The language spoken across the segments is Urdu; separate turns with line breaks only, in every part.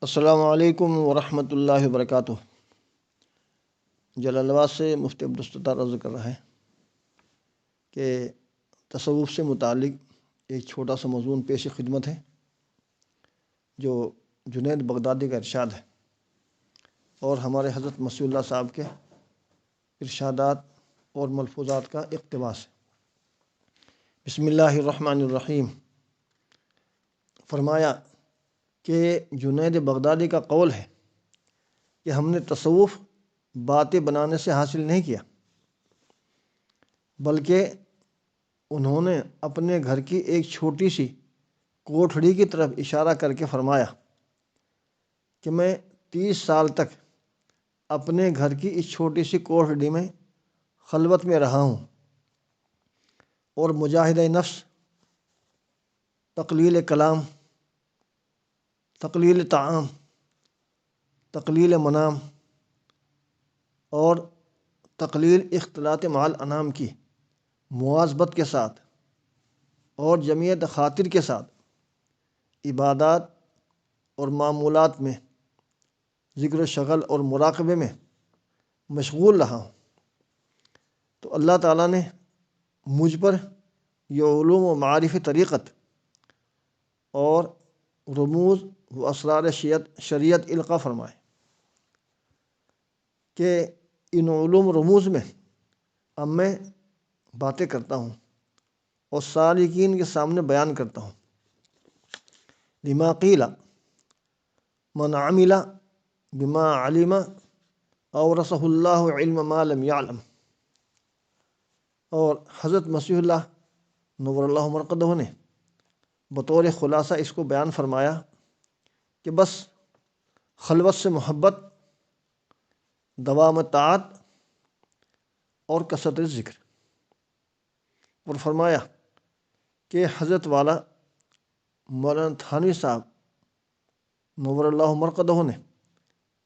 السلام علیکم ورحمۃ اللہ وبرکاتہ۔ جلال آباد سے مفتی عبدالستار عرض کر رہا ہے کہ تصوف سے متعلق ایک چھوٹا سا مضمون پیش خدمت ہے جو جنید بغدادی کا ارشاد ہے اور ہمارے حضرت مسیح اللہ صاحب کے ارشادات اور ملفوظات کا اقتباس ہے۔ بسم اللہ الرحمن الرحیم۔ فرمایا کہ جنید بغدادی کا قول ہے کہ ہم نے تصوف باتیں بنانے سے حاصل نہیں کیا، بلکہ انہوں نے اپنے گھر کی ایک چھوٹی سی کوٹھڑی کی طرف اشارہ کر کے فرمایا کہ میں 30 سال تک اپنے گھر کی اس چھوٹی سی کوٹھڑی میں خلوت میں رہا ہوں اور مجاہدہ نفس، تقلیل کلام، تقلیل طعام، تقلیل منام اور تقلیل اختلاط مع الانام کی مواظبت کے ساتھ اور جمعیت خاطر کے ساتھ عبادات اور معمولات میں ذکر و شغل اور مراقبے میں مشغول رہا ہوں، تو اللہ تعالیٰ نے مجھ پر یہ علوم و معارف طریقت اور رموز و اسرار شریعت القاء فرمائے کہ ان علوم رموز میں اب میں باتیں کرتا ہوں اور سالکین کے سامنے بیان کرتا ہوں۔ لما قیل من عمل بما علم اورثہ اللہ علم ما لم یعلم، اور حضرت مسیح اللہ نور اللہ مرقدہ نے بطور خلاصہ اس کو بیان فرمایا کہ بس خلوت سے محبت، دوام طاعت اور کثرت ذکر، اور فرمایا کہ حضرت والا مولانا تھانوی صاحب نور اللہ مرقدہ نے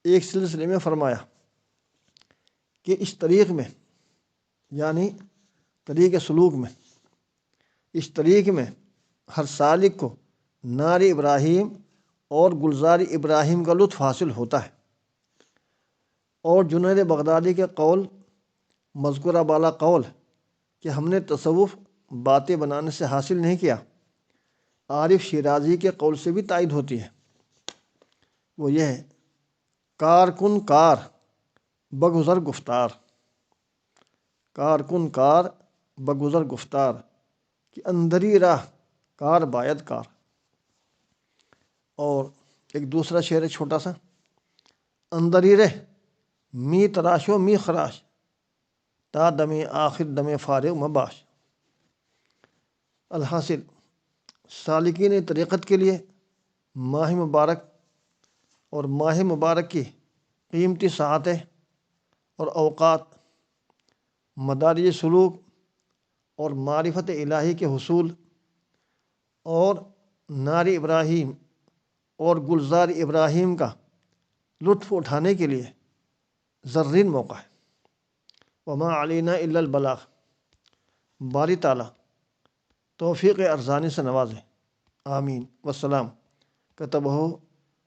ایک سلسلے میں فرمایا کہ اس طریق میں، یعنی طریق سلوک میں، اس طریق میں ہر سالک کو نار ابراہیم اور گلزار ابراہیم کا لطف حاصل ہوتا ہے، اور جنید بغدادی کے قول مذکورہ بالا قول کہ ہم نے تصوف باتیں بنانے سے حاصل نہیں کیا، عارف شیرازی کے قول سے بھی تائید ہوتی ہے۔ وہ یہ ہے، کار کن کار بگذر گفتار، کار کن کار بگذر گفتار کہ اندری راہ کار باید کار۔ اور ایک دوسرا شعر ہے چھوٹا سا، اندری رہ می تراش و می خراش تا دم آخر دم فارغ مباش۔ الحاصل سالکین طریقت کے لیے ماہ مبارک اور ماہ مبارک کی قیمتی ساعتیں اور اوقات مدارج سلوک اور معرفت الہی کے حصول اور نار ابراہیم اور گلزار ابراہیم کا لطف اٹھانے کے لیے زرین موقع ہے۔ وما علینا الا البلاغ۔ باری تعالیٰ توفیق ارزانی سے نوازے، آمین والسلام۔ کتبہ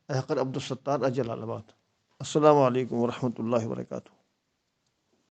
احقر عبدالستار جلال آباد۔ السلام علیکم ورحمۃ اللہ وبرکاتہ۔